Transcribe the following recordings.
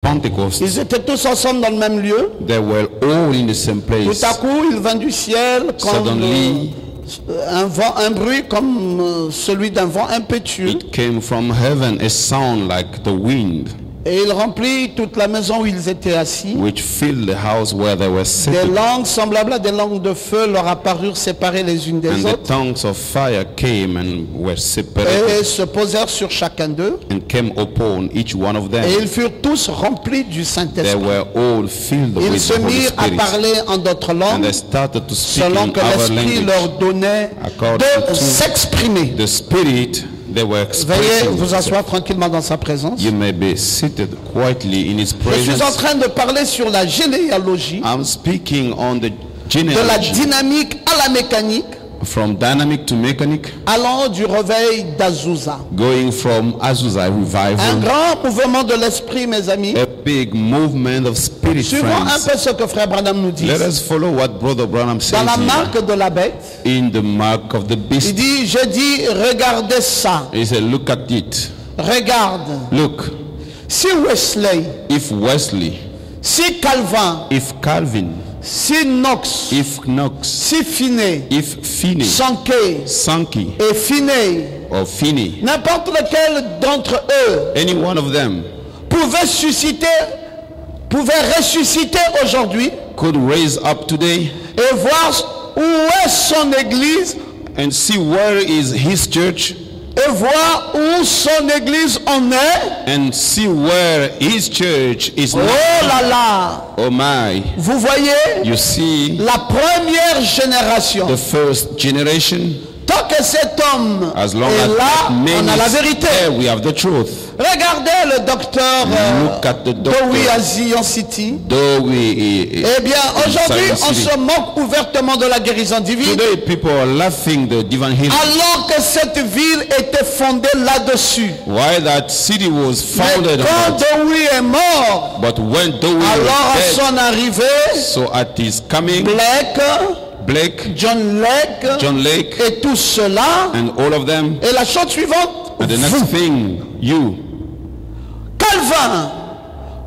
Pentecost, Ils étaient tous ensemble dans le même lieu. they were all in the same place. Tout à coup, il vint du ciel comme Suddenly, un bruit comme celui d'un vent impétueux. it came from heaven, a sound like the wind, Et il remplit toute la maison où ils étaient assis. which filled the house where they were Des sitting. langues semblables à des langues de feu leur apparurent séparées les unes des And the autres. tongues of fire came and were Et separated se posèrent sur chacun d'eux. and came upon each one of them. Et ils furent tous remplis du They Saint-Esprit. were all filled Ils with se the Holy mirent à Spirit. parler en d'autres And langues they started to speak selon in que our l'Esprit language. leur donnait According de to s'exprimer. the Spirit, they were Veuillez expressing. vous asseoir tranquillement dans sa présence. You may be seated quietly in His Je suis en presence. train de parler sur la généalogie, I'm speaking on the de la genealogy, dynamique à la mécanique, from dynamic to mechanic, allant du réveil d'Azusa. going from Azusa Un revival, grand mouvement de l'esprit, mes amis. a big movement of spirit, Suivons un friends. peu ce que Frère Branham nous dit. Let us follow what Brother Branham Dans says la here. marque de la bête, In the mark of the il beast. dit, je dis, regardez ça. He said, look at it. Regarde. Look, Si Wesley, if Wesley, si Calvin, if Calvin, si Knox, if Knox, si Finney, if Finney, Sankey Sankey, et Finney, or Finney, n'importe lequel d'entre eux any one of them pouvait ressusciter aujourd'hui could raise up today et voir où est son église and see where is his church et voir où son église en est. and see where his church is Oh now. là là, Oh my, vous voyez, you see la première génération, the first generation. tant que cet homme As long est as là, that man on a la is vérité. there, we have the truth. Regardez le docteur Look at the doctor. Dowie à Zion City. Though we, Eh bien, aujourd'hui, Zion on City. se moque ouvertement de la guérison divine, Today people are laughing the divine healing. alors que cette ville était fondée là-dessus. Why that city was Mais founded quand on that. Dowie est mort, But when Dowie alors à was dead, son arrivée, so at his coming, Blake, John Lake John Lake, et tout cela. and all of them, Et la chose suivante, and the next thing, you, Calvin,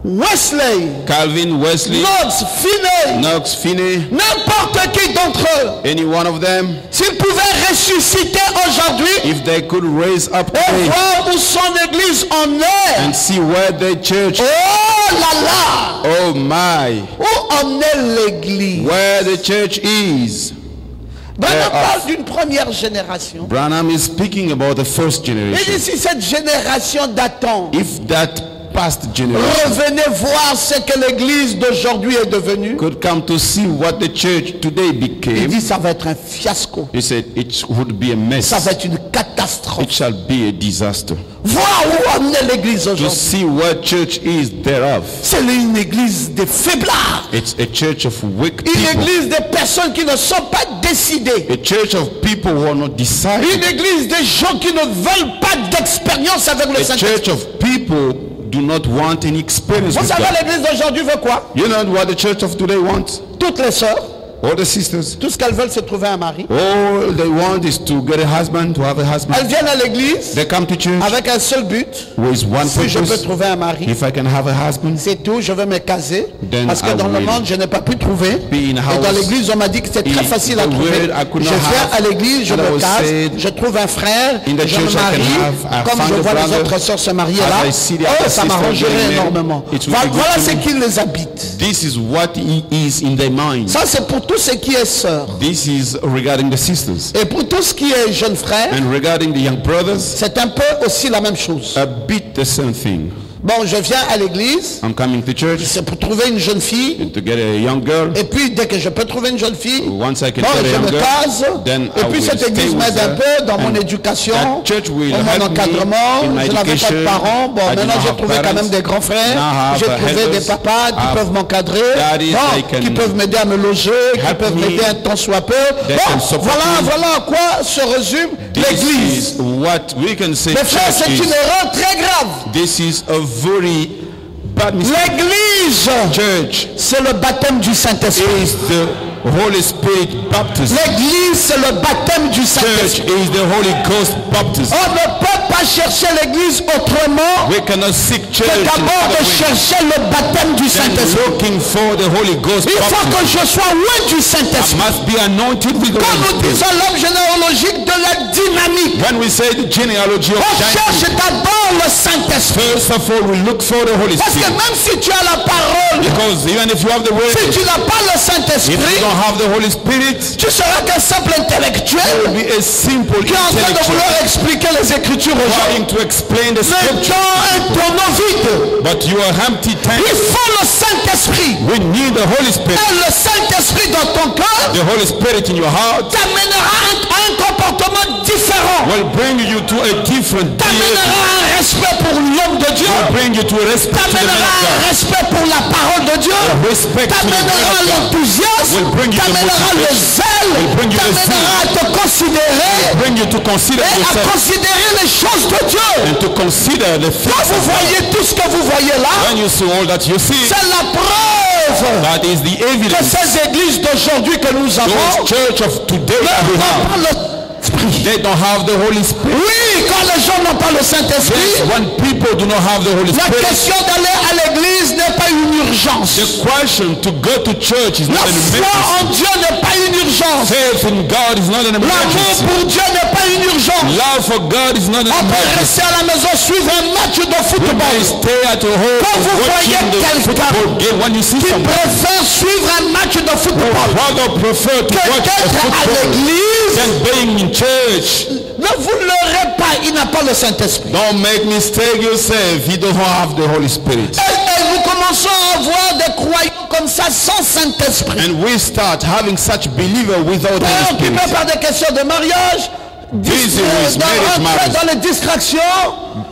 Wesley, Calvin, Wesley, Knox, Finney, Knox, Finney, n'importe qui d'entre eux, any one of them, s'ils pouvaient ressusciter aujourd'hui if they could raise up et today voir où son église en est. and see where their church, Oh là là, oh my, où en est l'église? where the church is. Branham There parle d'une première génération. Branham is speaking about the first Et generation. si cette génération d'attend If that past generation revenez voir ce que l'église d'aujourd'hui est devenue, could come to see what the church today il became, dit ça va être un fiasco, he said it would be a mess. ça va être une catastrophe. It shall be a disaster. Voir où en est l'église To aujourd'hui. see where church is thereof. C'est une église des faiblards, It's a church of weak une people. église des personnes qui ne sont pas décidées, A church of people who are not une decided. église des gens qui ne veulent pas d'expérience avec le A Saint-Esprit. church of people do not want any experience Vous with savez, God. l'église d'aujourd'hui veut quoi? You know what the church of today wants? Toutes les sœurs, All the sisters. tout ce qu'elles veulent, c'est trouver un mari. All they want is to get a husband, to have a husband. Elles viennent à l'église They come to church avec un seul but. with one Si je peux purpose. trouver un mari, If I can have a husband, c'est tout, je veux me caser. Then Parce que I dans le will monde, je n'ai pas pu trouver. be in Et house. dans l'église, on m'a dit que c'est très In facile à the trouver. world, I could Je not viens have. à l'église, je And I me was case, said, je trouve un frère, in the je me church I can marie. have, I Comme found je a vois les brother. autres sœurs se marier As là, I see the oh, other ça sisters m'arrangerait getting married, énormément. it will be good Voilà to ce me. qui les habite. This is what is in their mind. Ça, c'est pour tout ce qui est sœur. This is regarding the sisters. Et pour tout ce qui est jeune frère, And regarding the young brothers, c'est un peu aussi la même chose. a bit the same thing. Bon, je viens à l'église, I'm coming to church c'est pour trouver une jeune fille. to get a young girl. Et puis, dès que je peux trouver une jeune fille, Once I can bon, get a je young me girl, case. then Et I puis, will cette stay église with m'aide un her. peu dans mon And éducation, that church will dans mon help me encadrement. in my Je n'avais pas de education. parents. Bon, I did maintenant, not j'ai have trouvé quand parents. même des grands frères. Now I have J'ai trouvé helpers. des papas qui I have peuvent m'encadrer, daddies bon, that can qui peuvent m'aider à me loger, qui help peuvent me. m'aider un tant soit peu. They Bon, can support me. voilà à quoi se résume l'église. This is what we can say. Mes frères, c'est Church une is. erreur très grave. This is a very bad mistake. L'église, Church c'est le baptême du Saint-Esprit. is the Holy Spirit baptism. L'église, c'est le baptême du Church Saint-Esprit. is the Holy Ghost baptism. On ne peut pas chercher l'église autrement We cannot seek church que in d'abord other de ways chercher le baptême du than Saint-Esprit. looking for the Holy Ghost Il faut que baptism. je sois loin du I Saint-Esprit. must be anointed with the Quand Holy nous Spirit. disons l'homme généalogique de la dynamique, When we say the genealogy of on cherche Jacob, d'abord le Saint-Esprit. first of all we look for the Holy Parce que Spirit. même si tu as la parole, Because even if you have the word, si tu n'as pas le if you Saint-Esprit, don't have the Holy Spirit, tu seras qu'un simple you will intellectuel be a simple qui est en train de intellectual vouloir expliquer les Écritures aux gens. trying to explain the Mais scripture. dans un tonneau vide, But you are empty tank. il faut le Saint-Esprit. We need the Holy Spirit. Et le Saint-Esprit dans ton cœur The Holy Spirit in your heart t'amènera à un comportement différent. will bring you to a different T'amènera behavior. à un respect pour l'homme de Dieu. Will bring you to a respect to the man T'amènera of à un God. respect pour la parole de Dieu. Respect to the man T'amènera à of God. l'enthousiasme. Will bring you to T'amènera le motivation. zèle. Will bring you the T'amènera à te considérer Bring you to consider et à yourself considérer les choses de Dieu. and to consider the Quand things vous of God. voyez tout ce que vous voyez là, When you see all that you see, c'est la preuve that is the que evidence. ces églises d'aujourd'hui que nous avons Those church of today that we n'ont have, pas l'esprit. they don't have the Holy Spirit. Oui, quand les gens n'ont pas le Saint-Esprit, Yes, when people do not have the Holy la Spirit, question d'aller à l'église n'est pas une urgence. the question to go to church is La not an foi emergency. en Dieu n'est pas une urgence. Faith in God is not an L'amour emergency. pour Dieu n'est pas une urgence. Love for God is not an On peut emergency. rester à la maison suivre un match de We may football stay at home Quand vous voyez watching the quelqu'un football game. When you see qui someone, préfère suivre un match de football rather prefer to que watch a d'être à football l'église, than being in church. ne vous leurrez pas, il n'a pas le Saint-Esprit. Don't make mistake yourself. You don't have the Holy Spirit. Et nous commençons à avoir des croyants comme ça sans Saint-Esprit. And we start having such believers without Holy Préoccupés Spirit. par des questions de mariage, Busy with marriage matters. dans les distractions.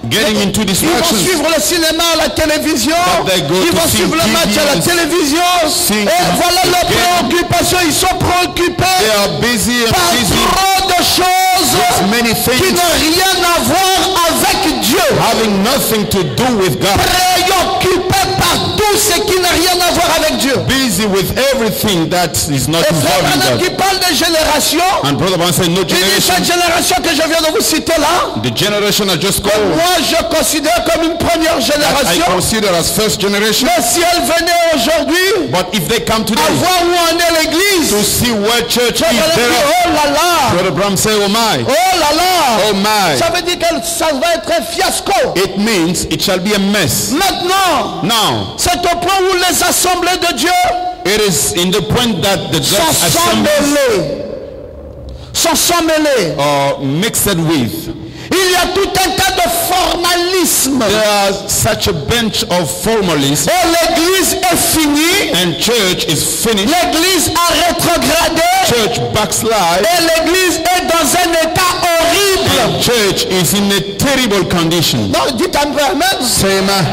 Getting into Ils vont distractions. suivre le cinéma à la télévision. But they go Ils to vont see suivre le match à la TV, télévision. sing Et voilà the leurs game. préoccupations. Ils sont They préoccupés are busy and par busy trop de choses with many qui things n'ont rien à voir avec Dieu. having nothing to do with God. Préoccupés par tout ce qui n'a rien à voir avec Dieu. Busy with everything that is not Et frère involved in Branham qui God. parle des générations, And Brother Branham said, no il dit generation, cette génération que je viens de vous citer là, the generation I just que called, moi je considère comme une première I génération. consider as first generation. Mais si elle venait aujourd'hui But if they come à today voir où en est l'église, to see where church je is, vais there dire, oh là là, Brother Branham say, oh my, oh là là. oh my. Ça veut dire que ça va être un fiasco. It means it shall be a mess. Maintenant, Now, c'est au point où les assemblées de Dieu it is in the point that the sont God's assemblies mêlées. Sont mêlées. are mixed with. Il y a tout un tas de formalisme. There are such a bunch of formalism Et l'église est finie. and church is finished. L'église a rétrogradé. Church backslide. Et l'église est dans un état horrible. And church is in a terrible condition. Non, dites un peu amen. Say amen.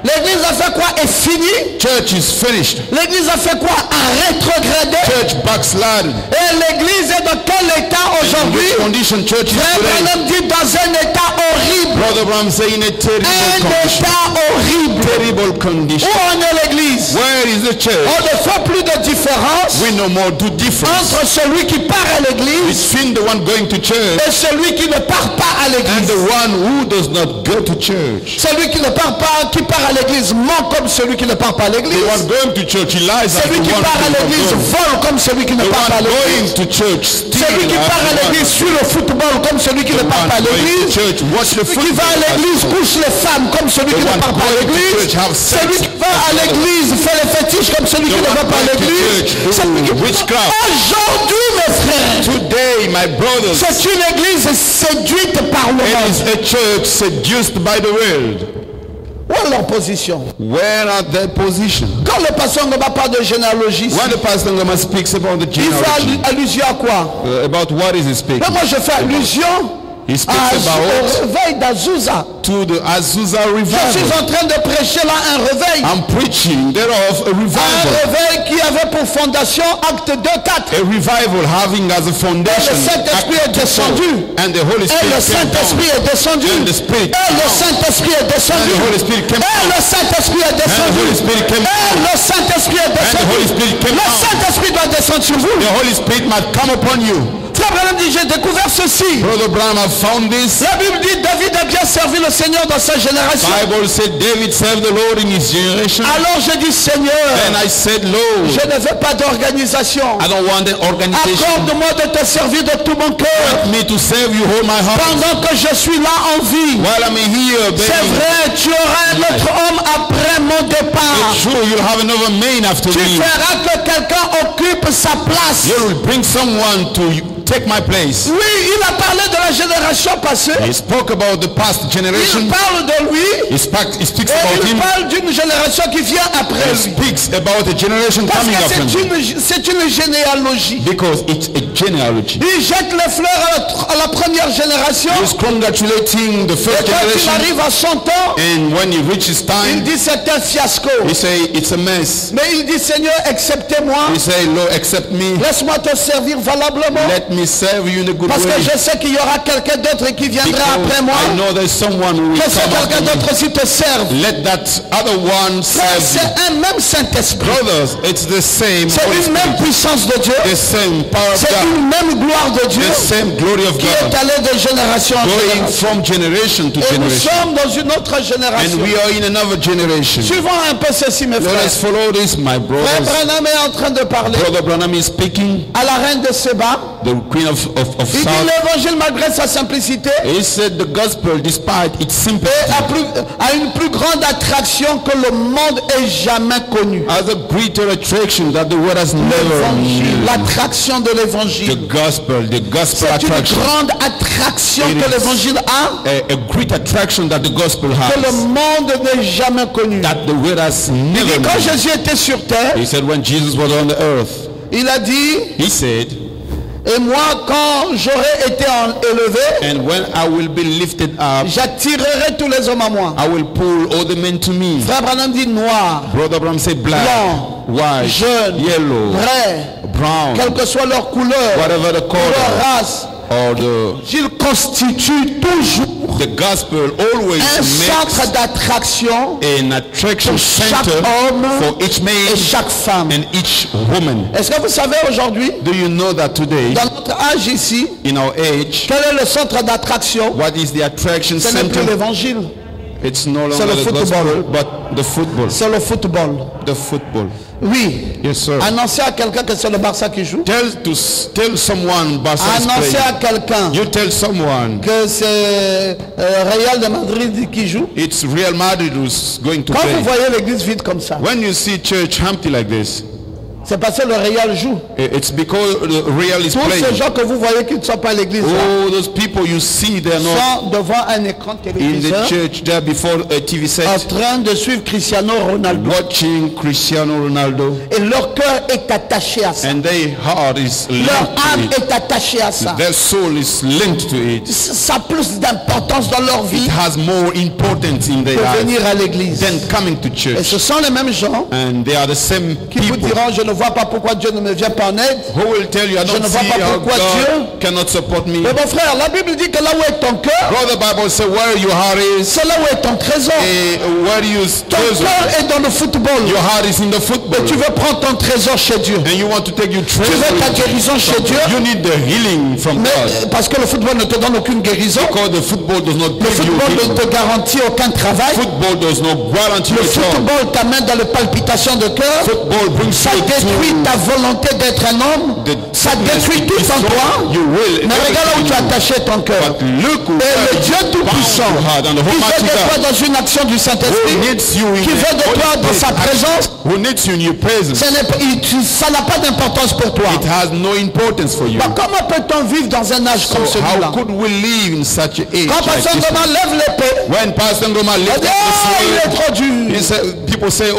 L'église a fait quoi? Est finie. Church is finished. L'église a fait quoi? A rétrogradé. Church backslided. Et l'église est dans quel état In aujourd'hui? which condition church is Frère today? Branham dit dans un état horrible. Brother Branham say in a terrible Un condition. état horrible. Terrible condition. Où en est l'église? Where is the church? On ne fait plus de différence We no more do difference entre celui qui part à l'église between the one going to church et celui qui ne part pas à and l'église. the one who does not go to church. Celui qui ne part pas, qui part à l'église ment comme celui qui ne part pas à The l'église. one going to church, he lies like Celui the qui one part à who l'église does not go. vole comme celui qui ne The part pas à one going l'église. to church, steal Celui qui like part à the one l'église suit le football comme celui qui ne The part one pas à going to l'église. church, watch the Celui qui va à football. l'église couche les femmes comme celui qui The ne one part pas à going to l'église. church have sex. Celui qui va à l'église fait les fétiches comme celui The qui ne one va pas à going to l'église. church Celui qui- do witchcraft. Aujourd'hui, mes frères, Today, my brothers, c'est une église séduite par le it monde. is a church seduced by the world. Où est leur position? Where are their position? Quand le pasteur ne va pas de généalogie, When the pastor Ngama speaks about the il fait genealogy, allusion à quoi? about what is he speaking? Mais moi je fais allusion He speaks au about réveil d'Azusa. to the Azusa Je suis revival. en train de prêcher là un réveil. I'm preaching thereof a Un revival. réveil qui avait pour fondation Acte 2:4. A revival having as a foundation Et le Saint-Esprit est Acts 2:4. descendu. And the Holy Et Spirit le came Saint-Esprit down. est descendu. And the Spirit Et le Saint-Esprit est descendu. And the Holy Spirit came Et le Saint-Esprit est And the descendu. Holy Spirit came Et down. le Saint-Esprit est And the descendu. Holy Spirit came Le down. Saint-Esprit doit descendre sur vous. The Holy Spirit might come upon you. Frère Branham dit, j'ai découvert ceci. Brother Branham, I found this. La Bible dit, David a bien servi le Seigneur dans sa génération. Bible said David served the Lord in his generation. Alors je dis, Seigneur, Then I said, Lord, je ne veux pas d'organisation. I don't want an organization. Accorde-moi de te servir de tout mon cœur. Want me to serve you whole my heart. Pendant que je suis là en vie. While I'm here, C'est baby. vrai, tu auras un autre homme après mon départ. It's true, you'll have another man after Tu me. feras que quelqu'un occupe sa place. You will bring someone to take my place. Oui, il a parlé de la génération passée. He spoke about the past Il generation. parle de lui. He speaks Et about il him. parle d'une génération qui vient après He lui. speaks about the generation Parce coming que after him. c'est une généalogie. Because it's a genealogy. Il jette les fleurs à la première génération. He's congratulating the Et first quand il generation. arrive à 100 ans, And when he reaches il time, dit c'est un fiasco. he say it's a mess. Mais il dit Seigneur, acceptez-moi. He say, Lord, accept me. Laisse-moi te servir valablement. Let me serve you in a good Parce que way. je sais qu'il y aura quelqu'un d'autre qui viendra Because après moi. I know there's someone who will Que ce come quelqu'un after me. d'autre aussi te serve. Let that other one Frère, serve you. c'est un même Saint-Esprit. Brothers, it's the same C'est Holy une même Spirit, puissance de Dieu. the same power of C'est God, une même gloire de Dieu the same glory of qui est God, allée de génération en going génération. from generation to Et nous generation. sommes dans une autre génération. And we are in another generation. Suivons un peu ceci, mes Let frères. us follow this, my Frère brothers. Branham est en train de parler Brother Branham is speaking, à la reine de Séba. the queen of Il dit South. l'évangile malgré sa simplicité He said the gospel, despite its simplicity, a une plus grande attraction que le monde ait jamais connue. has a greater attraction that the world has never L'évangile, known. l'attraction de The l'évangile. gospel C'est une attraction. grande attraction It que is l'évangile a, A great attraction that the gospel que le has, monde n'ait jamais connue. that the world has Il never dit quand known. Jésus était sur terre, He said when Jesus was on the earth, il a dit, he said, et moi quand j'aurai été élevé, and when I will be lifted up, j'attirerai tous les hommes à moi. I will pull all the men to me. Frère Branham dit noir, Brother Abraham said black, Blanc, white, jeune, yellow, vrai, brown, quelle que soit leur couleur, whatever the leur color, race, or il constitue toujours the gospel always un centre makes d'attraction an attraction pour chaque center homme for each man et chaque femme. and each woman. Est-ce que vous savez aujourd'hui, Do you know that today, dans notre âge ici, in our age, quel est le centre d'attraction? what is the attraction Ce n'est plus center? l'évangile, It's no C'est longer le the football. gospel, but the football. c'est le football. The football. Oui. Yes, sir. Annoncer à quelqu'un que c'est le Barça qui joue. Tell someone Barca is Annoncer à playing. quelqu'un You tell someone que c'est Real de Madrid qui joue. it's Real Madrid who's going to Quand vous play. voyez l'église vide comme ça, When you see church empty like this, c'est parce que le Real joue. it's because the Real is Tous ces playing. gens que vous voyez qui ne sont pas à l'église là, All those people you see, they're not sont devant un écran in téléviseur the church there before a TV en set train de suivre Cristiano Ronaldo. watching Cristiano Ronaldo, Et leur cœur est attaché à ça. and their heart is Leur âme linked to it. est attachée à ça. Their soul is linked to it. Ça a plus d'importance dans leur vie It has more importance in their que life venir à l'église. than coming to Et church. ce sont les mêmes gens And they are the same qui vous people diront, je ne vois pas pourquoi Dieu ne me vient pas en aide. who will tell you, I Je don't ne vois see pas how pourquoi God cannot support me. Mais mon frère, la Bible dit que là où est ton cœur, Brother, Bible says where your heart is, c'est là où est ton trésor. where you Ton treasure. cœur est dans le football. Your heart is in the Et football. tu veux prendre ton trésor chez Dieu. And you want to take your Tu veux ta treasure. guérison chez Dieu. You need the healing from Mais God. parce que le football ne te donne aucune guérison. Because the football does not Le give you football ne healing. te garantit aucun travail. Football does not guarantee Le your job. football t'amène dans les palpitations de cœur. Football brings Ça you détruit to ta volonté d'être un homme. Ça détruit tout en toi. You will. Mais regarde là où tu as attaché ton cœur. But look who Et le Dieu Tout-Puissant, bound your heart and the qui veut Almighty de toi God dans une action du who Saint-Esprit, needs you in qui veut de toi dans sa présence, who needs you in your presence. ça n'a pas d'importance pour toi. It has no importance for you. Bah, comment peut-on vivre dans un âge comme So celui-là? how could we live in such an age Quand like Pasteur this? Ngoma lève l'épée, When Pastor Ngoma lifts il up est the trop dur. sword, people say, Oh,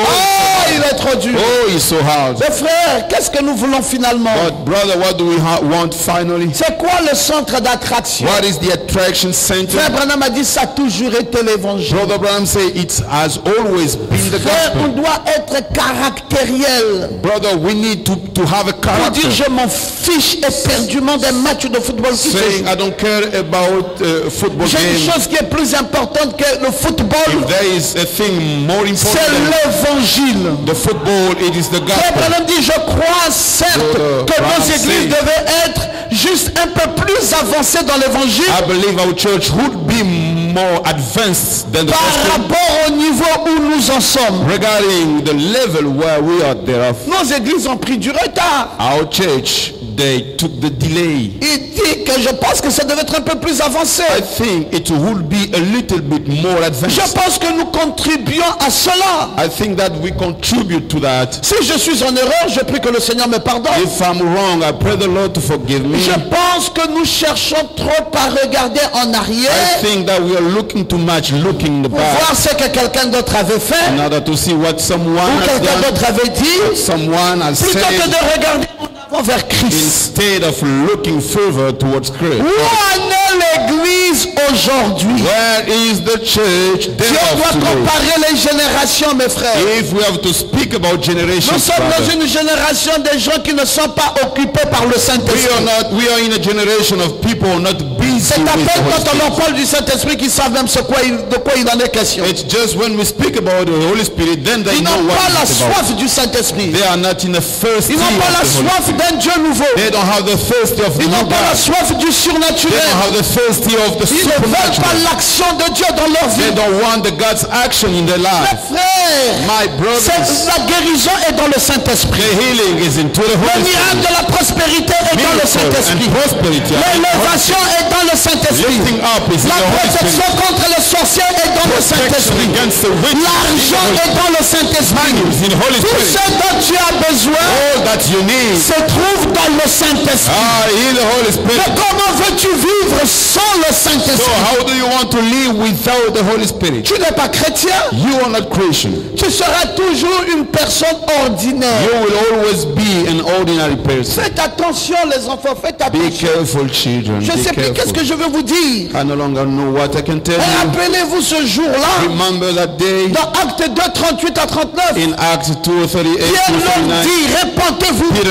il est trop dur. oh, he's so hard. Mais frères, qu'est-ce que nous voulons finalement? But brother, what do we want finally? C'est quoi le centre d'attraction? What is the attraction center? Frère Branham a dit ça a toujours été l'évangile. Brother Branham say it has always been the Frère, on gospel. doit être caractériel. Brother, we need to have a Pour character. dire je m'en fiche éperdument des matchs de football qui se Saying jouent. I don't care about football J'ai une game. chose qui est plus importante que le football, If there is a thing more c'est important than l'évangile. the football, it is the Frère gospel. Branham dit, je crois certes que nos Branham églises say- devaient être juste un peu plus avancées dans l'évangile I believe our church would be more advanced than the par gospel rapport au niveau où nous en sommes. regarding the level where we are thereof. Nos églises ont pris du retard. Our church, they took the delay. Il dit que je pense que ça devait être un peu plus avancé. I think it would be a little bit more Je advanced. pense que nous contribuons à cela. I think that we contribute to that. Si je suis en erreur, je prie que le Seigneur me pardonne. If I'm wrong, I pray the Lord to forgive me. Je pense que nous cherchons trop à regarder en I arrière think that we are looking too much, looking in the pour back voir ce que quelqu'un d'autre avait fait in order to see what someone ou has quelqu'un done, d'autre avait dit, someone has plutôt que said, de regarder en avant vers Christ. instead of looking further towards Christ. Où en est l'église aujourd'hui? Where is the church Si on thereof doit today? comparer les générations, mes frères, If we have to speak about nous generations, sommes dans brother, une génération de gens qui ne sont pas occupés par le Saint-Esprit. we are in a generation of people not busy C'est with à the peine Holy quand on leur Spirit. parle du Saint-Esprit qu'ils savent même de quoi il en est question. It's just when we speak about the Holy Spirit, then they Ils know n'ont pas la what it's about. soif du Saint-Esprit. They are not in the first Ils n'ont pas la soif d'un Dieu nouveau. They don't have the thirst of the Ils n'ont new pas la God. soif du They surnaturel. don't have the thirsty of the Ils ne veulent pas supernatural. l'action de Dieu dans leur They vie. don't want the God's action in their life. Frère, My brothers, la guérison est dans le Saint-Esprit. the healing is into the Le Holy miracle Spirit. de la prospérité est dans le Miracle and Saint-Esprit. prosperity. L'élévation est dans le Saint-Esprit. Lifting up is in La the Holy protection Spirit. contre les sorciers est dans le Protection Saint-Esprit. against the witch L'argent est dans le Saint-Esprit. is in the Holy Tout Spirit. ce dont tu as besoin All that you need se trouve dans le Saint-Esprit. in the Holy Mais Spirit. comment veux-tu vivre sans le So Saint-Esprit? how do you want to live without the Holy Spirit? Tu n'es pas chrétien. You are not Christian. Tu seras toujours une personne ordinaire. You will always be an ordinary person. Faites attention les enfants, faites Be attention. careful, children. Je ne Be sais plus qu'est-ce careful. que je veux vous dire. I no longer know what I can tell Et you. rappelez-vous ce jour-là, Remember that day dans Actes 2, 38 à 39, in Acts 2:38 Pierre to leur 39. dit, répentez-vous Peter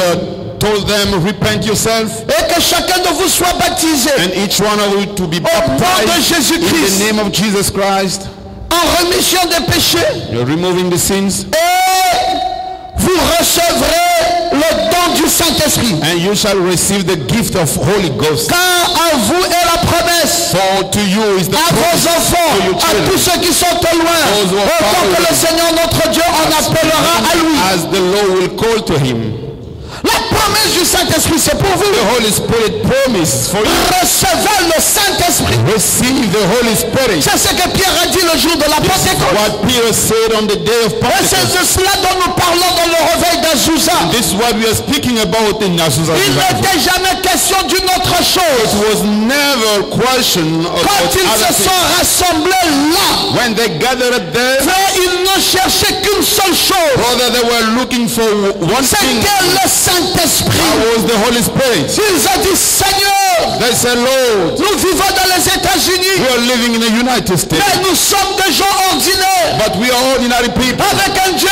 told them, repent yourself, et que chacun de vous soit baptisé and each one of you to be nom de baptized in Jésus-Christ. the name of Jesus Christ. en remission des péchés You're removing the sins, et vous recevrez le don du Saint-Esprit. and you shall receive the gift of Holy Ghost. Car à vous est la promesse, For to you is the à vos promise, enfants, to your à children, tous ceux qui sont au loin, Those who are autant far que away. le Seigneur notre Dieu en appellera à lui. as the Lord will call to him. La promesse du Saint-Esprit, c'est pour vous. The Holy Spirit promise for you. Recevez le Saint-Esprit. Receive the Holy Spirit. C'est ce que Pierre a dit le jour de la Pentecôte. What Peter said on the day of Et c'est Pentecost. de cela dont nous parlons dans le réveil d'Azusa. This is what we are speaking about in Azusa. Il It n'était jamais question d'une autre chose. was never a question of Quand ils other se things. sont rassemblés là, When they gathered there, frère, ils n'ont cherché qu'une seule chose. brother, they were looking for one thing. C'était le Saint-Esprit. That was the Holy Spirit. Ils ont dit, Seigneur, They said, Lord, nous vivons dans les we États-Unis, are living in the United States, mais nous sommes des gens ordinaires, but we are ordinary people. avec un Dieu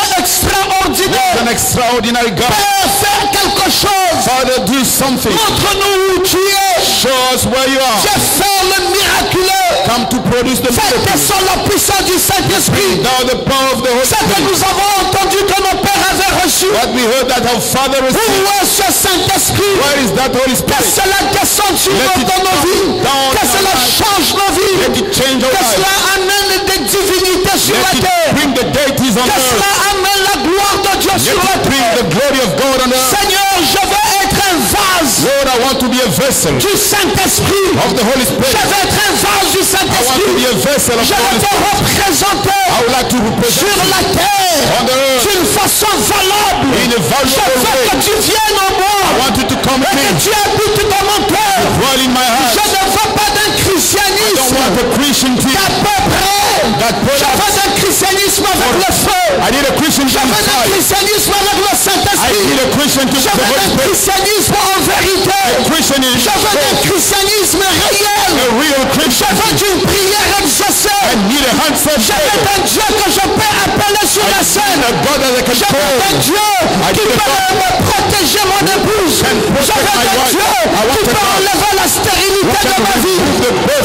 extraordinaire. An extraordinary God. Père, faire quelque chose. Father, do something. Montre-nous où tu es. Show us where you are. Fais faire le miraculeux. Come to produce the Fais miracle. descendre la puissance du Saint-Esprit. Now the power of the Holy C'est que Spirit. nous avons entendu que nos pères avaient reçu. What we heard that our Father Où received. est ce Saint-Esprit? Where is that Holy Que Spirit? cela descende sur Let nous it dans nos come vies. down Que our cela lives. change nos vies. Let it change our Que lives. cela amène des divinités sur Let la it terre. bring the deities on Que earth. cela amène la gloire de Dieu Let sur la it bring terre. the glory of God on earth. Seigneur, je veux être un vase Lord, I want to be a vessel du Saint-Esprit. of the Holy Je Spirit. veux être un vase du I want to Saint-Esprit. be a vessel of Je the veux Holy te Spirit. représenter I would like to sur represent la terre on the earth d'une façon valable. in a Je valuable veux que way. tu viennes en I moi want you to come et que in, tu habites dans mon cœur. dwell in my Je heart. ne veux pas d'un I don't christianisme want a Christian d'à team peu près. that Je veux un christianisme avec le feu. I need a Christian Je to veux un fire. christianisme avec le I Saint-Esprit. need a Christian to Je the veux Holy un Spirit. christianisme en vérité. Christian is Je veux un christianisme réel. a real Je Christian. veux une prière exaucée. I need a handsome Je veux prayer. un Dieu que je peux appeler sur la scène. A God that I can Je veux un call. Dieu qui peut me protéger mon épouse. Je veux un Dieu qui peut enlever la stérilité de ma vie.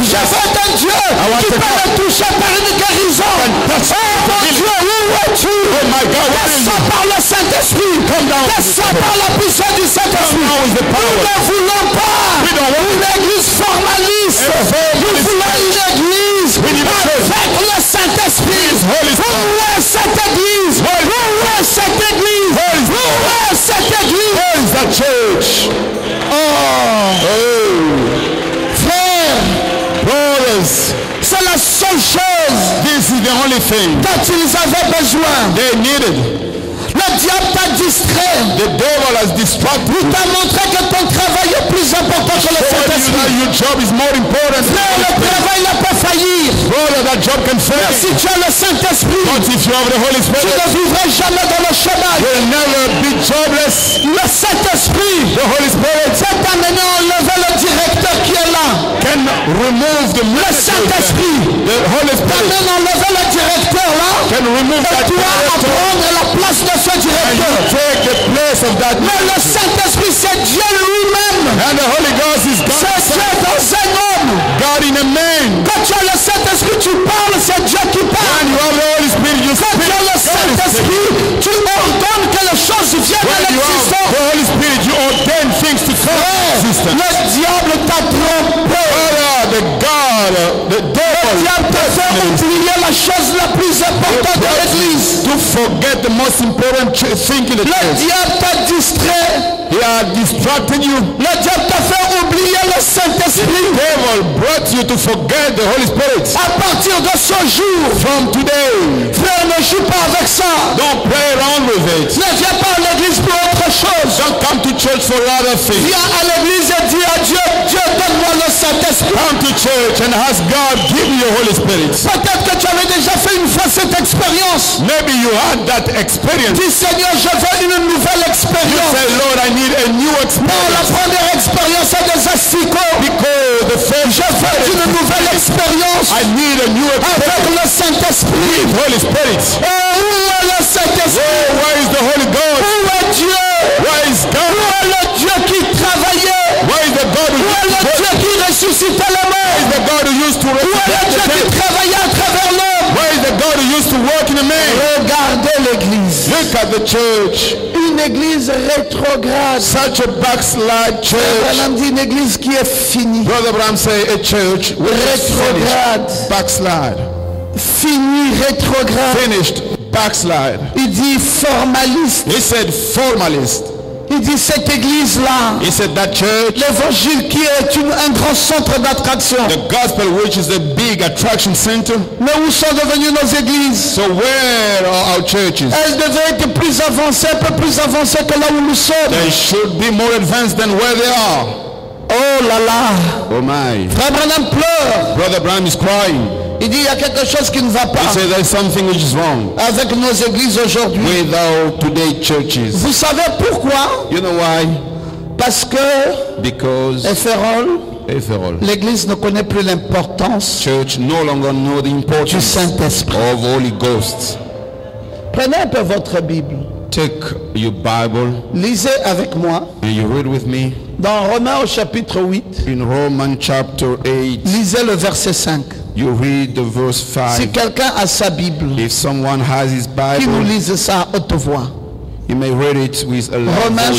Je veux un Dieu qui peut me toucher par une guérison. Oh mon Dieu, où es-tu? Oh my God, where is Descends par le Saint-Esprit. Descends par la puissance du Saint-Esprit. Come down with the power. Nous ne voulons pas une église formaliste. Nous voulons une église avec le Saint-Esprit. Où est cette église? Où est cette église? Où est cette église? Where is that church? Frère, Brothers, c'est la seule chose this is the only thing dont ils avaient besoin. they needed. Le diable t'a distrait. The devil has distracted Il you. t'a montré que ton travail est plus important que le Told you that Saint-Esprit. your job is more important. Frère, le travail ne peut faillir. Brother, that job can fail. Si tu as le Saint-Esprit, But if you have the Holy tu Spirit, ne vivras jamais dans le chômage. you'll never be jobless. Le Saint-Esprit The Holy Spirit va t'amener à enlever le directeur qui est là. can remove the Le manager. Saint-Esprit The Holy Spirit t'amène à enlever le directeur là. can remove Et that tu vas director prendre la place de ce and directeur. you take the place of that. Mais le Saint-Esprit, c'est Dieu lui-même. And the Holy Ghost is C'est God, Dieu dans un homme. God in a man. Quand tu as le Saint-Esprit, tu parles, c'est Dieu qui When parle. you have the Holy Spirit, you Quand speak. tu as le God is speaking. Saint-Esprit, tu ordonnes que les choses viennent à When you have l'existence. the Holy Spirit, you ordain things to come into existence. Le diable t'a trompé. The God, the Le devil, diable t'a fait oublier la chose la plus importante de l'Église. to forget the most important thing in the Le church. diable t'a distrait. He had distracted you. Le diable t'a fait oublier le Saint-Esprit. The devil brought you to forget the Holy Spirit. À partir de ce jour, From today, frère, ne joue pas avec ça. don't play around with it. Ne viens pas à l'église pour autre chose. Don't come to church for other things. Viens à l'église et dis à Dieu, Dieu donne-moi le Saint-Esprit. Come to church and ask God, give me your Holy Spirit. Peut-être que tu avais déjà fait une fois cette expérience. Maybe you had that experience. Dis Seigneur, je veux une nouvelle You expérience. say, Lord, I need a new Non, la experience. première expérience est des asticots. Because the first Je veux une nouvelle expérience I need a new avec experience. le Saint-Esprit. With Holy Spirit. Et où est le Saint-Esprit? Oh, where is the Holy Ghost? Où est Dieu? Where is Où God? est le Dieu qui travaillait? Where is the God Où est le who Dieu qui ressuscitait les morts? the God who used to Où est le resurrect Dieu the qui dead? travaillait à travers l'homme? Where is the God who used to work in a man? Regardez l'église. Look at the church. Une église rétrograde. Such a backslide church. On dit une église qui est finie. Brother Bram say a church which is Rétrograde. finished. Backslide. Fini, rétrograde. Finished. Backslide. Il dit formaliste. He said formalist. Il dit cette église-là. He said that church, L'évangile qui est un grand centre d'attraction. the gospel which is a big attraction center. Mais où sont devenues nos églises? So where are our churches? Elles devaient être plus avancées, un peu plus avancées que là où nous sommes. They should be more advanced than where they are. Oh là là. Oh my. Frère Branham pleure. Brother Bram is crying. Il dit il y a quelque chose qui ne va He pas said there's something which is wrong avec nos églises aujourd'hui. with our today churches. Vous savez pourquoi? You know why? Parce que Because Éphéral, l'église ne connaît plus l'importance church no longer know the du importance Saint-Esprit. of Holy Ghost. Prenez un peu votre Bible. Take your Bible Lisez avec moi. and you read with me Dans Romains au chapitre 8, in Romans chapter 8. lisez le verset 5. You read the verse Si 5. quelqu'un a sa Bible, If someone has his qui nous Bible, lise ça à haute voix. you may read it with a loud Romains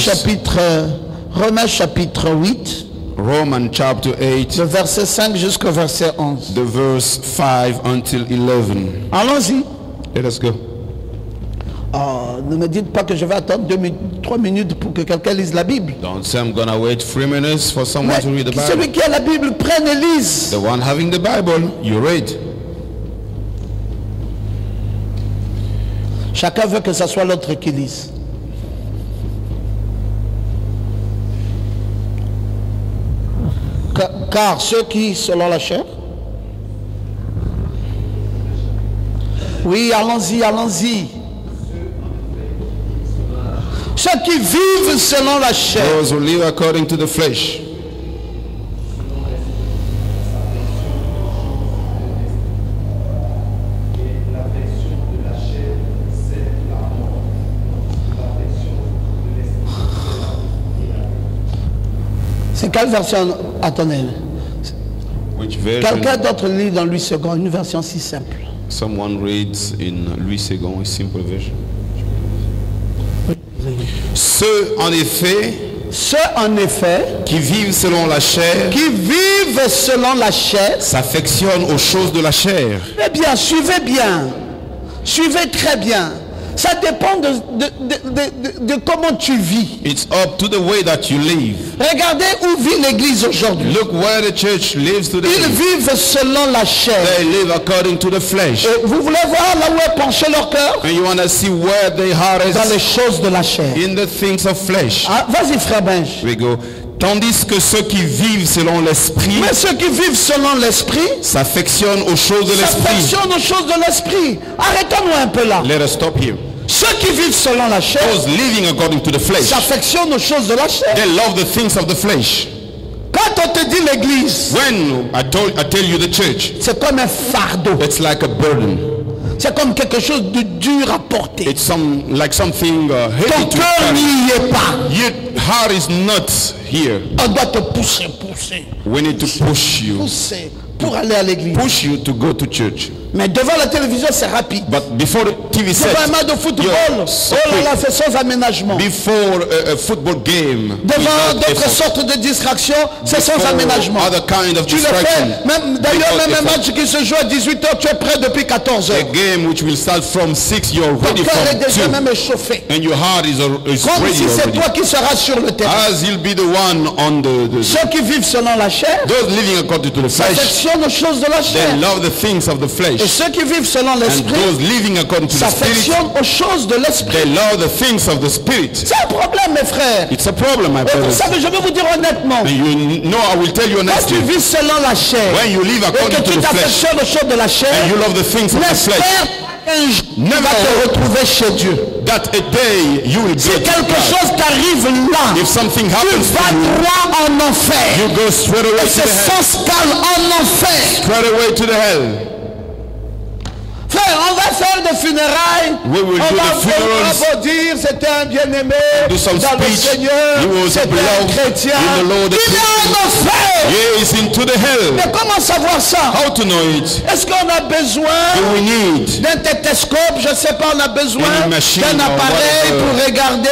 chapitre 8, Romans chapter 8, le verset 5 jusqu'au verset 11. the verse 5 until 11. Allons-y. Let us go. Oh, ne me dites pas que je vais attendre 3 minutes pour que quelqu'un lise la Bible. Don't say I'm gonna wait 3 minutes for someone Mais to read the celui Bible. qui a la Bible, prenne et lise. The one having the Bible, you read. Chacun veut que ce soit l'autre qui lise. Car ceux qui, selon la chair, Oui, allons-y, allons-y. Ceux qui vivent selon la chair. Those who live according to the flesh. C'est quelle version? Attendez. Which version? Quelqu'un d'autre lit dans Louis II, une version si simple. Someone reads in Louis II, a simple version. Ceux en effet qui vivent selon la chair, s'affectionnent aux choses de la chair. Eh bien, suivez très bien. Ça dépend de comment tu vis. It's up to the way that you live. Regardez où vit l'église aujourd'hui. Look where the church lives today. Ils vivent selon la chair. They live according to the flesh. Et vous voulez voir là où est penché leur cœur? And you want to see where their heart is? Dans les choses de la chair. In the things of flesh. Ah, vas-y frère Benj. We go. Tandis que ceux qui vivent selon l'esprit, mais ceux qui vivent selon l'esprit s'affectionnent aux choses de l'esprit. Arrêtons-nous un peu là. Let us stop here. Ceux qui vivent selon la chair, those living according to the flesh, s'affectionnent aux choses de la chair. They love the things of the flesh. Quand on te dit l'église, when I tell you the church, c'est comme un fardeau. It's like a burden. C'est comme quelque chose de dur à porter. It's like something heavy. Ton cœur n'y est pas. Your heart is not here. On doit te pousser. We need to push you. Pousser pour aller à l'église. Push you to go to church. Mais devant la télévision, c'est rapide. But before the TV set, devant un match de football, so oh là là, c'est sans aménagement. Before a football game, devant d'autres sortes de distractions, c'est sans aménagement. Other kind of tu le fais, d'ailleurs même un match qui se joue à 18h, tu es prêt depuis 14h. A game which will start from 6, you're ready from 2. Ton cœur est déjà même échauffé. And your heart is comme ready si c'est already. toi qui seras sur le terrain. As you'll be the one on the ceux qui vivent selon la chair, those living according to the flesh, s'affectionnent aux choses de la chair. They love the things of the flesh. Et ceux qui vivent selon l'esprit, s'affectionnent aux choses de l'esprit. They love the things of the spirit. C'est un problème, mes frères. It's a problem, my brothers. Vous savez, je vais vous dire honnêtement. And you know, I will tell you honestly. Quand tu vis selon la chair, when you live according to the flesh, et que tu t'affectionnes aux choses de la chair, and you love the things of the flesh, un jour, tu vas te retrouver chez Dieu. That a day you will si quelque chose t'arrive là, if something happens tu vas droit en enfer. You go straight away to the hell. C'est sans scale en enfer. Straight away to the hell. Frère, on va faire des funérailles. On va applaudir, c'était un bien-aimé dans le Seigneur. C'était un chrétien. Il est en enfer. Yes, into the hell. Mais comment savoir ça? How to know it? Est-ce qu'on a besoin d'un stéthoscope? Je ne sais pas, on a besoin d'un appareil pour regarder,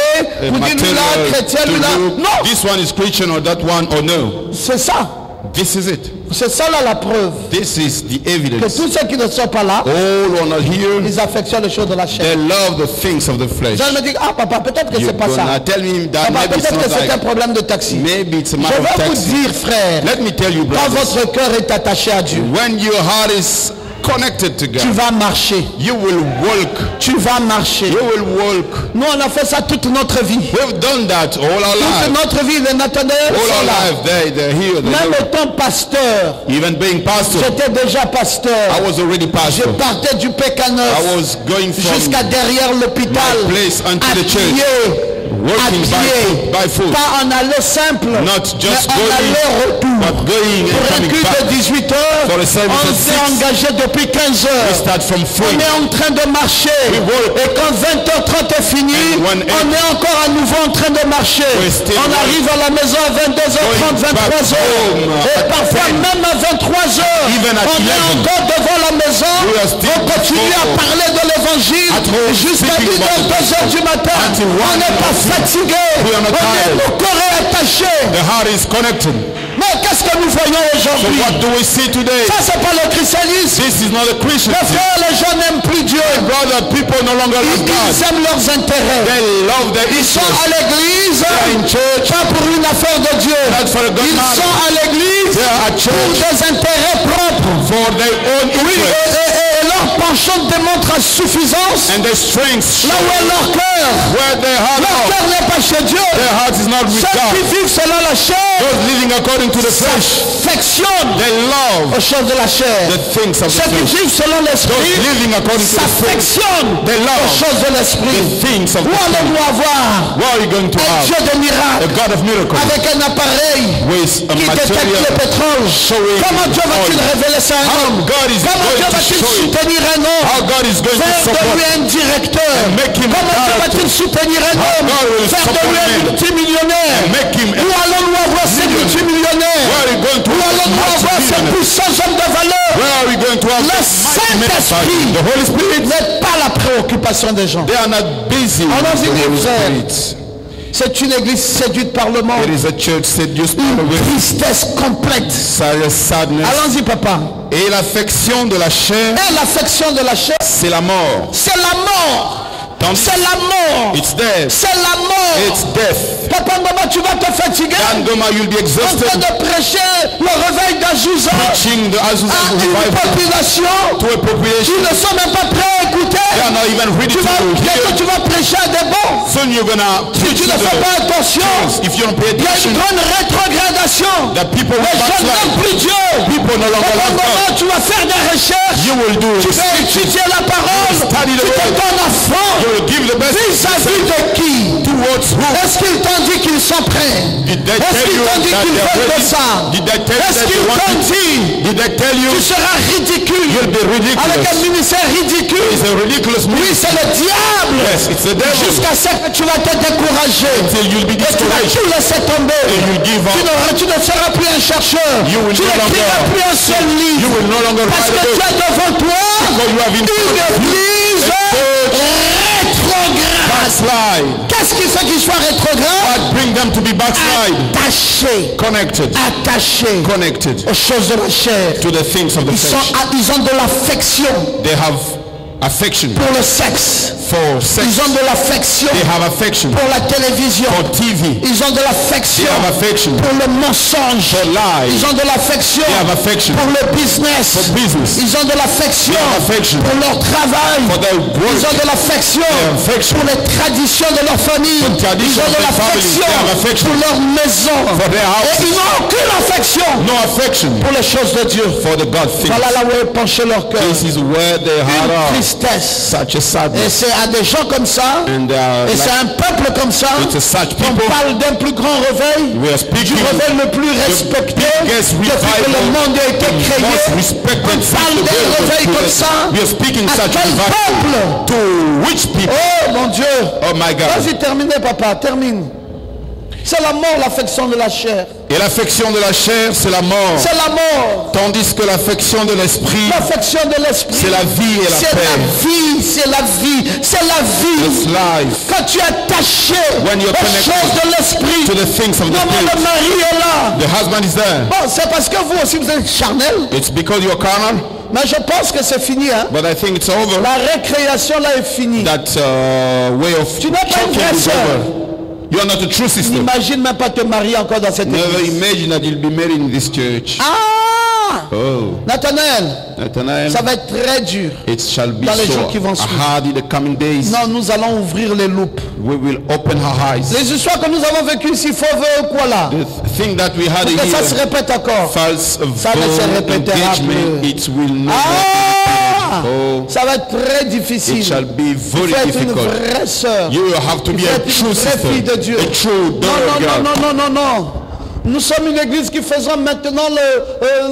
pour dire lui là, chrétien, lui là. Non. This one is Christian or that one or no. C'est ça. This is it. C'est ça là la preuve. This is the evidence. Que tous ceux qui ne sont pas là, all are not here, ils affectionnent les choses de la chair. They love the things of the flesh. Je me dis, ah papa, peut-être que c'est pas ça. Tell me that papa, peut-être que c'est un problème de taxi. Maybe it's a matter of taxi. Je vais vous dire, frère. Let me tell you, brothers, quand votre cœur est attaché à Dieu, when your heart is connected to God, tu vas marcher. You will walk. Tu vas marcher. You will walk. Nous on a fait ça toute notre vie. We've done that all our life. Toute notre vie, les Nathanaël all our life, they're here. Même étant pasteur. Even being pastor. J'étais déjà pasteur. I was already pastor. Je partais du Pécaneuf. I was going from jusqu'à derrière l'hôpital. My place unto the church. Working by foot. Pas en aller simple, not just mais en aller-retour. But going pour and un culte de 18 heures, on s'est engagé depuis 15 heures. We start from on est en train de marcher. Et quand 20h30 est fini, on est encore à nouveau en train de marcher. On arrive à la maison à 22h30, 23h. Et parfois même à 23h, on est encore devant la maison. On continue à parler de l'évangile jusqu'à 1h, 2h du matin. On n'est pas fatigué. Mon corps est attaché. The heart is connected. Mais qu'est-ce que nous voyons aujourd'hui? So what do we see today? Ça c'est pas le christianisme. This is not a Christianism. Les frères, les gens n'aiment plus Dieu. Brother, people no longer love God. Ils aiment leurs intérêts. They love their Ils sont à l'église pas pour une affaire de Dieu. Ils sont à l'église pour des intérêts propres. For their own interests. Et leur penchant démontre à suffisance. And their strength. Là où est leur cœur. Where their heart leur cœur n'est pas chez Dieu. Their heart is not with God. Ceux qui vivent selon la chair. Those living according to the flesh, s'affectionnent they love aux choses de la chair. the things of the Ceux qui flesh. vivent selon Those l'esprit living according to the flesh, s'affectionnent they aux love choses de the l'esprit. things of Où the spirit. allons-nous avoir What are you going to un have? Dieu de A miracles God of miracles avec un appareil with a qui détecte le material pétrole? showing Comment Dieu va-t-il oil. révéler ça à un How homme? God is Comment going Dieu to va-t-il show it. soutenir un homme? How God is going to Faire de support. lui un directeur. And make him a Comment Dieu director. va-t-il soutenir un How homme? God will Faire de support lui un him. multimillionnaire. And make him a Où allons-nous avoir ces multimillionnaires? Where are you going to Où allons-nous avoir ces multi-millionaires? puissants hommes de valeur? Where are we going to have Le mighty men of Saint-Esprit value? The Holy Spirit, n'est pas la préoccupation des gens. they are not busy with Allons-y, the mes Holy frères. Spirit. C'est une église séduite par le monde. It is a church seduced by Une the wind. tristesse complète. Sadness. Allons-y, papa. Et l'affection de la chair, Et l'affection de la chair, c'est la mort. c'est la mort. Tandis C'est la mort. it's death. C'est la mort. It's death. Papa, maman, tu vas te fatiguer Gandoma, you'll be en exhausted train de prêcher le réveil d'Azusa preaching the Azusa à une revival population to a population. qui ne sont même pas prêts à écouter. They are not even ready to Bientôt hear. tu vas prêcher à des bons. Soon you're gonna Si preach tu to ne fais pas the attention, if you don't pay il y a attention, une grande rétrogradation. that people Les will jeunes n'aiment backslide. plus Dieu. People no longer Au love moment God. tu vas faire des recherches, You will do tu vas étudier la parole, Study tu the te word. donnes à fond. You will give the best Vis-à-vis de qui? towards who? Est-ce qu'ils t'ont dit qu'ils sont prêts? Did they Est-ce tell qu'ils you t'ont dit that qu'ils they are veulent de ready? ça? Did they tell you Est-ce that they qu'ils want t'ont it? dit Did they tell you tu seras ridicule you'll be avec un ridiculous? ministère ridicule? It's a ridiculous Oui, ministry. c'est le diable. Yes, it's the devil. Jusqu'à ce que tu vas te décourager. Until you'll be Et tu vas discouraged. tout laisser tomber. And you give up. Tu ne seras plus un chercheur. You will Tu no n'écriras longer- plus un seul You livre. will no longer Parce write que a tu book. as devant toi Because you have in une église rétrograde. backslide. Qu'est-ce qui fait qu'ils soient rétrogrades? What bring them to be backslide? Attachés. Connected. Attachés Connected aux choses de la chair. to the things of the flesh. Ils ont de l'affection They have affection pour le sexe. for sex. Ils ont de l'affection They have affection pour la télévision. for TV. Ils ont de They l'affection have affection pour le mensonge. for lies. Ils ont de l'affection They have affection pour le business. for business. Ils ont de l'affection They have affection pour leur travail. for their work. Ils ont de l'affection They have affection pour les traditions de leur famille. for traditions Ils ont de of their family. l'affection They have affection pour leur maison. for their Et house. ils n'ont aucune affection No affection pour les choses de Dieu. for the God things. Voilà là où est penché leur cœur. This is where they Une are. tristesse. Such a Et sadness. c'est à des gens comme ça, And et c'est un peuple comme ça, it's a such qu'on people. parle d'un plus grand réveil, We are du speaking réveil le plus respecté biggest depuis que le revival, monde a été most créé. respected On parle since the d'un world was réveil comme created. ça. We are speaking À such quel revival peuple? to which people? Oh mon Dieu! Oh my God. Vas-y, terminez papa, termine. C'est la mort, l'affection de la chair. Et l'affection de la chair, c'est la mort. C'est la mort. Tandis que l'affection de l'esprit, L'affection de l'esprit. c'est la vie et la C'est la paix. vie, c'est la vie, c'est la It's vie. life. Quand tu es attaché When you're aux connected choses de l'esprit, to the things of the maman, le spirit. mari est là. The husband is there. Bon, c'est parce que vous aussi vous êtes charnel, It's because you're carnal, mais je pense que c'est fini. Hein? but I think it's over. La récréation là est finie. That way of Tu n'es pas une talking vraie is sœur. over. You are not a true sister. N'imagine même pas te marier encore dans cette Never église. imagine that you'll be married in this church. Ah, Oh, Nathanaël, Nathanael, ça va être très dur. it shall be Dans les so jours qui vont suivre. hard in the coming days. Non, nous allons ouvrir les loupes. We will open our eyes. Les histoires que nous avons vécues ici, faux quoi là? The thing that we had Que ça se here, répète encore. false Ça ne se vow répétera engagement, plus. it will not Ah, Oh, ça va être très it difficile. shall be Il very faut être une difficult. vraie sœur. You will have to be Il faut a être true une vraie sister, fille de Dieu. a true Non, daughter of non, God. non, non, non, non, non. Nous sommes une église qui faisons maintenant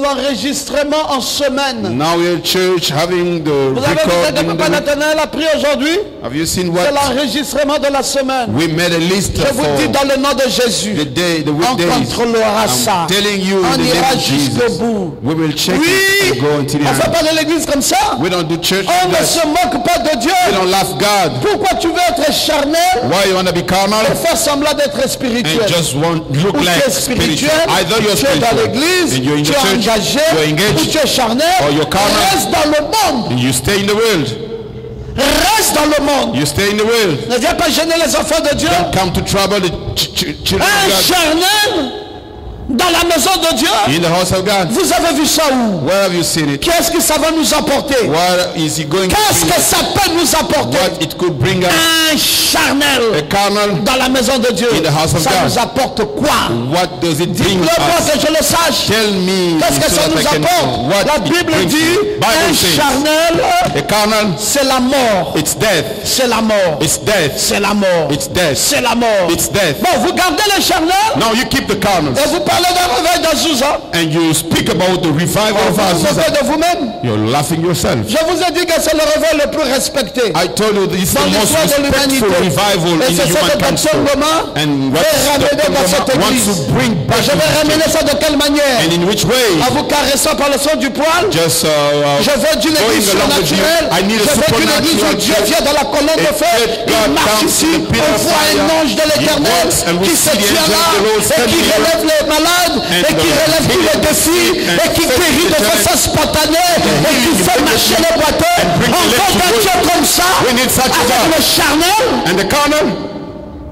l'enregistrement en semaine. Now we're a church having the Vous avez vu ce que recording. Papa Nathanaël a pris aujourd'hui? Have you seen C'est what? l'enregistrement de la semaine. We made a list Je vous dis for dans le nom de Jésus, the day, the on weekdays. contrôlera ça. I'm telling you On in the ira name of jusqu'au Jesus. bout. We will check it Oui, and go until the on ne fait end. pas de l'église comme ça. We don't do church On like ne se that. moque pas de Dieu. We don't laugh God. Pourquoi tu veux être charnel Why you want to be carnal et faire semblant d'être and spirituel? just look Ou tu like es spirituel, spiritual? Either you're tu es dans spiritual l'église, and you're in tu the es church, engagé, you're ou engaged, tu es charnel, or you're carnal. reste dans le monde. and you stay in the world. Reste dans le monde. You stay in the world. Ne viens pas gêner les enfants de Dieu. Don't come to trouble the children Un of God. charnel Dans la maison de Dieu. In the house of God. Vous avez vu ça où? Where have you seen it? Qu'est-ce que ça va nous apporter? What is he going to Qu'est-ce bring que us? ça peut nous apporter? What it could bring us? Un charnel A carnal. dans la maison de Dieu. In the house of Ça God. nous apporte quoi? What does it bring Dites-le-moi us? que je le sache. Tell me Qu'est-ce que so ça that nous I can know apporte? what La it Bible brings dit me. Bible un says, charnel, a carnal, c'est la mort. it's death. C'est la mort. It's death. C'est la mort. It's death. C'est la mort. It's death. Bon, vous gardez le charnel Now you keep the carnal et vous parlez d'un réveil d'Azusa. and you speak about the revival of Vous vous Azusa. moquez de vous-même. You're laughing yourself. Je vous ai dit que c'est le réveil le plus respecté I told you this is dans the most l'histoire de l'humanité. respectful revival Et in c'est the ce que human Dr. country. Ngoma And what veut ramener Dr. dans cette Ngoma wants église. to bring back Je in vais the ramener church. ça de quelle manière? And in which way? En vous caressant par le son du poil. Just Je veux d'une going église along with you. surnaturelle. I need a Je veux d'une église où supernatural Dieu church. vient dans la colonne de If feu. God Il marche comes ici. in the pillar On of voit fire, un ange de he l'éternel walks and we qui se see the tient angel là of the Lord et qui standing here. relève les malades And et qui the relève tous les healed défis and et qui faith guérit de the façon spontanée et qui healing fait marcher les boiteux. bring the On left veut to un go. Dieu comme ça We need such a avec God. le charnel. And the carnal?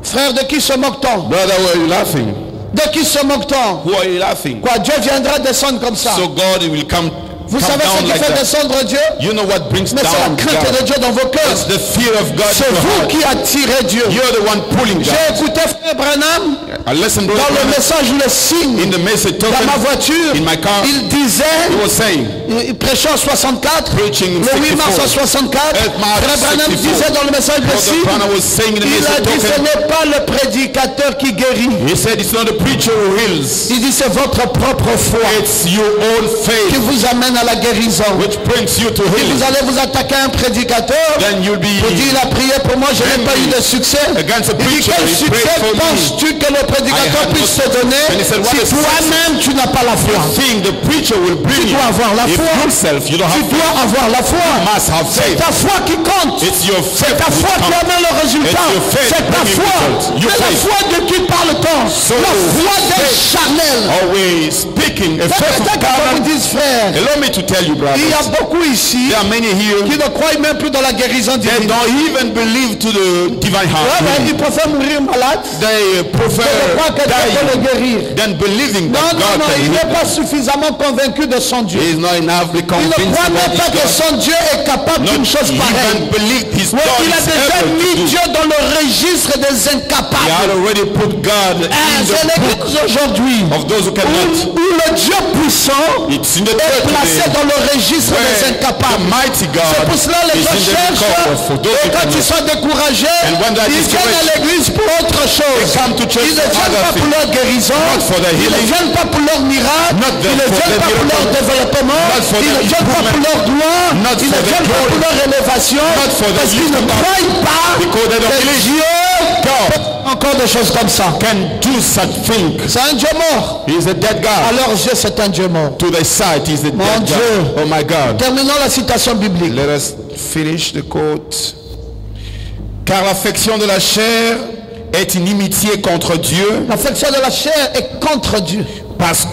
Frère, de qui se moque-t-on? Brother, why are you laughing? De qui se moque-t-on? Who are you laughing? Quoi, Dieu viendra descendre comme ça. So God will come Vous savez ce down qui like fait that. descendre Dieu? You know what brings Mais c'est la down crainte de God? Dieu dans vos cœurs. It's the fear of God. C'est in your vous heart. qui attirez Dieu. You're the one pulling J'ai God. écouté Frère Branham I listened to dans le him message Le Signe in the message dans ma token. voiture. In my car. Il disait, He was saying, il prêchait en 64, Preaching in le 8 mars en 64. 64. 8 mars Frère Branham 64. disait dans le message Le Brother Signe, Branham was saying in the il a message dit ce token, n'est pas le prédicateur qui guérit. he said it's not the preacher who heals. Il dit c'est votre propre foi It's your own qui faith vous amène à la guérison. which brings you to Vous healing. allez vous attaquer à un prédicateur. Then you'll be Vous dites, il a prié pour moi, je n'ai pas eu de succès. against a Il dit, preacher. quel He succès prayed for me. penses-tu que le prédicateur I had puisse no- te donner And he said, what si is toi-même tu n'as pas la foi? Thing the preacher will bring Tu you. dois avoir la If foi. yourself you don't Tu have faith, dois avoir la foi. you must have C'est faith. ta foi qui compte. It's your C'est faith ta foi which qui counts. amène le résultat. It's your faith C'est ta bringing foi. results. Your Mais la faith. foi de qui parle-t-on? So La foi des faith. charnels. Always speaking a faith of Peut-être qu'on vous God. dise, frère, Allow me to tell you, il y a brothers, beaucoup ici there are many here qui ne croient même plus dans la guérison that divine. don't even believe to the divine Ouais, heart. ben, ils préfèrent mourir malade They que prefer de croire que Dieu peut le dying guérir. than believing Non, that non, God non, can il heal n'est them. pas suffisamment convaincu de son Dieu. He is not enough Il ne convinced croit même about pas his que God. son Dieu est capable d'une chose Not pareille. even believe his Ouais, God il a is déjà able to mis do. Dieu dans le registre des He incapables. had already put God in C'est the book l'église aujourd'hui of those who cannot. où le Dieu puissant It's in the est church placé today dans le registre des where the incapables. mighty C'est God pour cela les is gens in the cherchent record for those et who quand ils cannot. sont découragés, And when they are ils viennent à discouraged, l'église pour autre chose. they come to church Ils ne for viennent other pas pour things. leur guérison, Not for their ils ne healing. viennent pas pour leur miracle, Not ils ne for viennent their pas pour leur miracle. développement, Not for ils ne their viennent pas pour improvement. leur gloire, Not ils ne for their viennent pas pour glory. leur élévation, Not for their parce qu'ils ne lifting up. croient pas Because they don't que believe Dieu God peut encore des choses comme ça. can do such thing. C'est un Dieu mort. He is a dead God. À leurs yeux, c'est un Dieu mort. To their sight, he is a Mon dead Dieu. God. Oh my God. Terminons la citation biblique. Let us finish the quote. Car l'affection de la chair est inimitié contre Dieu L'affection de la chair est contre Dieu. parce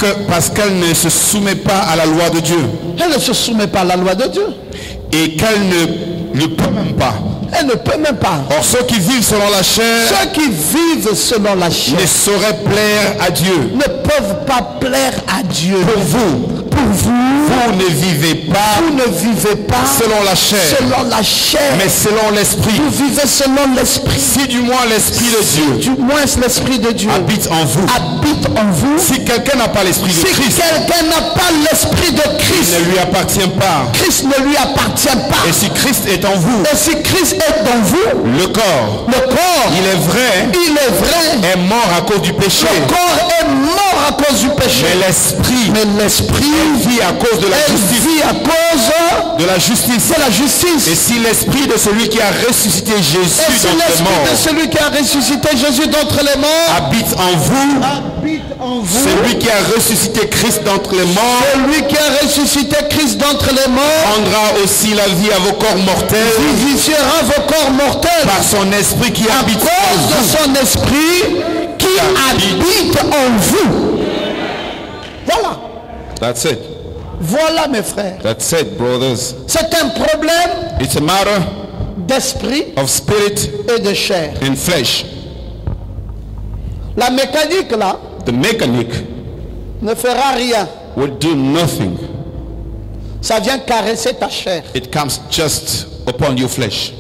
qu'elle ne se soumet pas à la loi de Dieu Elle ne se soumet pas à la loi de Dieu. et qu'elle ne peut même pas. Elle ne peut même pas. Or ceux qui vivent selon la chair Ceux qui vivent selon la chair ne sauraient plaire à Dieu. ne peuvent pas plaire à Dieu. Pour vous, vous ne vivez pas Vous ne vivez pas selon la chair, selon la chair, mais selon l'esprit. vous vivez selon l'esprit. Si du moins l'esprit de Dieu Du moins l'esprit de Dieu habite en vous. habite en vous. Si quelqu'un n'a pas l'esprit de Si Christ, quelqu'un n'a pas l'esprit de il Christ, ne lui appartient pas. Christ ne lui appartient pas. Et si Christ est en vous, Et si Christ est dans vous, le corps, le corps, il est vrai, il est vrai, est mort à cause du péché. le corps est mort à cause du péché. Mais l'esprit Mais l'esprit vit à cause de la elle justice. vit à cause De la justice. de la justice. Et si l'esprit de celui qui a ressuscité Et Jésus si d'entre les l'esprit morts de celui qui a ressuscité Jésus d'entre les morts habite en vous, habite en vous, celui qui a ressuscité Christ d'entre les morts celui qui a ressuscité Christ d'entre les morts rendra aussi la vie à vos corps mortels vivifiera vos corps mortels par son esprit qui à habite en cause de vous. son esprit qui habite en vous. Voilà. That's it. Voilà mes frères. That's it, brothers. C'est un problème It's a matter d'esprit of spirit et de chair. and flesh. La mécanique là, The mechanic ne fera rien. will do nothing. Ça vient caresser ta chair. It comes just upon your flesh.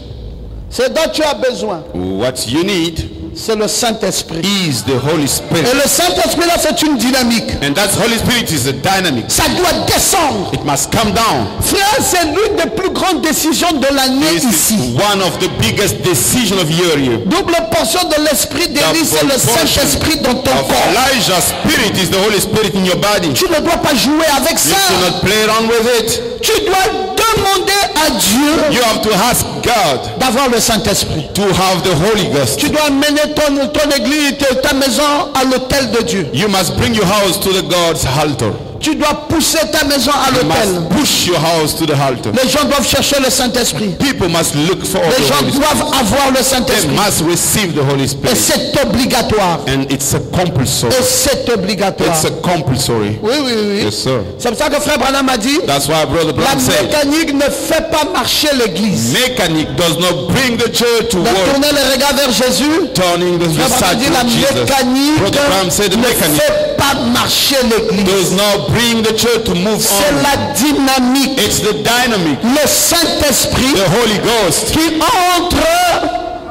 Ce dont tu as besoin, What you need c'est le Saint-Esprit. is the Holy Et Spirit. le Saint-Esprit là, c'est une dynamique. And that Holy Spirit is a dynamic. Ça doit descendre. It must come down. Frère, c'est l'une des plus grandes décisions de l'année This is ici. one of the biggest decisions of year. Double portion de l'esprit d'Élie, c'est le Saint-Esprit dans ton Of corps. Elijah's spirit is the Holy Spirit in your body. Tu ne dois pas jouer avec You ça. cannot play around with it. Tu dois demander à Dieu You have to ask God d'avoir le Saint-Esprit. to have the Holy Ghost. Tu dois mener ton église, ta maison à l'autel de Dieu. You must bring your house to the God's altar. Tu dois pousser ta maison à You l'autel. must push your house to the altar. Les gens doivent chercher le Saint-Esprit. People must look for Les the gens Holy Spirit. doivent avoir le They Saint-Esprit. must receive the Holy Et Spirit. c'est obligatoire. And it's a compulsory. Et c'est obligatoire. It's a compulsory. Oui, oui, oui. Yes, sir. C'est pour ça que frère Branham a dit, That's why Brother la Branham said, mécanique ne fait pas marcher l'église. mechanic does not bring the church to Donc work. tourner les regards vers Jésus. Turning the Frère Branham side dit, to la Jesus. mécanique Brother Branham said the ne mechanic fait pas marcher l'église. does not bring the church to move C'est on. la dynamique, It's the dynamic, le Saint-Esprit the Holy Ghost, qui entre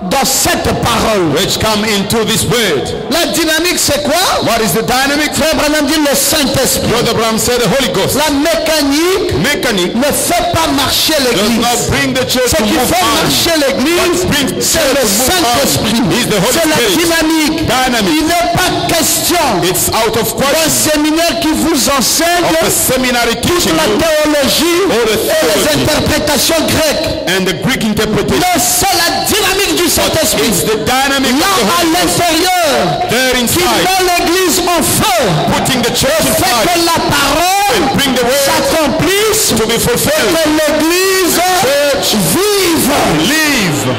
dans cette parole. which come into this word. La dynamique, c'est quoi? What is the dynamic? Frère Branham dit le Saint-Esprit. Brother Branham said the Holy Ghost. La mécanique Mechanic ne fait pas marcher does l'église. not bring the church Ce to qui move fait on. marcher l'église, c'est le Saint-Esprit. Is the Holy C'est la Spirit. dynamique. Dynamic. Il n'est pas question It's out of d'un question séminaire qui vous enseigne of the seminary teaching la you théologie All the et les theology. interprétations grecques. and the Greek interpretation. Mais c'est la dynamique du Saint-Esprit. It's the dynamic Là, of the à Holy Ghost l'intérieur, there qui inside, met l'église en feu, putting the church fait inside que la parole and bring the word s'accomplisse, to be fulfilled. que l'église Church vive. live.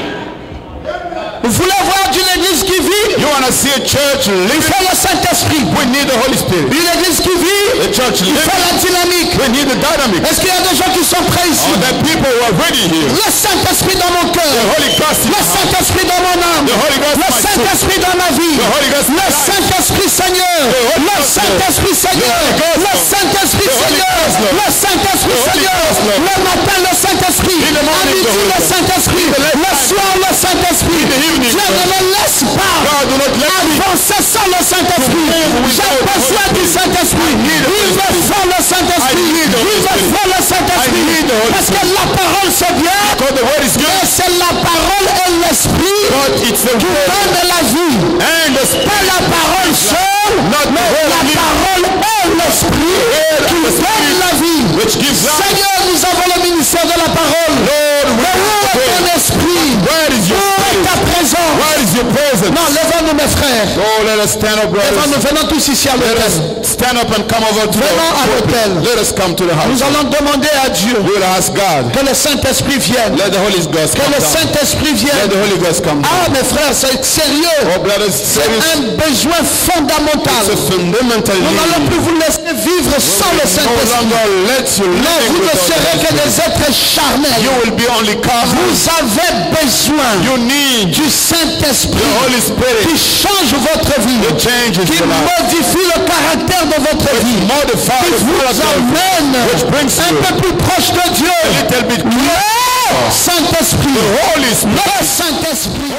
Vous voulez voir d'une église qui vit? You want to see a church Il live? faut le Saint-Esprit. We need the Holy Spirit. Une église qui vit, The church il live. faut la dynamique. We need the dynamic. Est-ce qu'il y a des gens qui sont prêts ici? All the people who are ready here. Le Saint-Esprit dans mon cœur. The Holy Ghost in Le my heart. Saint-Esprit dans mon âme. The Holy Ghost in Le my soul. Saint-Esprit dans ma vie. The Holy Ghost in Le my life. Saint-Esprit Seigneur. Holy Le Ghost, Saint-Esprit Seigneur. The Holy Ghost, Le Saint-Esprit The Holy Seigneur. Ghost, Lord. Le Saint-Esprit The Holy Seigneur. Ghost, Lord. Le matin le Saint-Esprit. In the À morning, the midi Holy le Ghost. Saint-Esprit. In the late Le night. soir le Saint-Esprit. In the evening, Dieu ne Lord. me laisse pas God, do not let me avancer sans le Saint-Esprit. To live without J'ai the besoin Holy du Spirit. Saint-Esprit. I need the Il Holy me Spirit. faut le Saint-Esprit. I need the Holy Il me Spirit. faut le Saint-Esprit. I need the Holy Parce que la parole c'est bien. Because the word is Mais good, c'est la parole et l'esprit but it's the qui word donnent la vie. and the spirit. Pas la parole seule, Not the mais word la only, parole et l'esprit qui donnent la vie. which gives life. Seigneur, nous avons le ministère de la parole. Lord, Mais où est ton esprit? where is your Où est spirit? ta présence? Where is your presence? Non, levons-nous mes frères. Oh, let us stand up, brothers. Levons-nous, venons tous ici à Let l'autel. us stand up and come over to Venons à l'autel. the Let us come to the Nous house. allons demander à Dieu We will ask God. que le Saint-Esprit vienne. Let the Holy Ghost Que come le down. Saint-Esprit Let vienne. the Holy Ghost come down. Ah, mes frères, c'est sérieux. Oh, brothers, C'est serious. un besoin fondamental. It's a fundamental Nous n'allons need. plus vous laisser vivre sans le No Saint-Esprit. longer let you Non, live vous ne without serez the que Holy des Spirit. êtres charnels. You will be only carnal. Vous avez besoin You need du Saint-Esprit the Holy Spirit qui change votre vie, to change qui your life. modifie le caractère de votre vie, Modify qui the vous character, emmène which brings un you peu plus proche de Dieu. a little bit Le Saint-Esprit, Holy Spirit. le Saint-Esprit.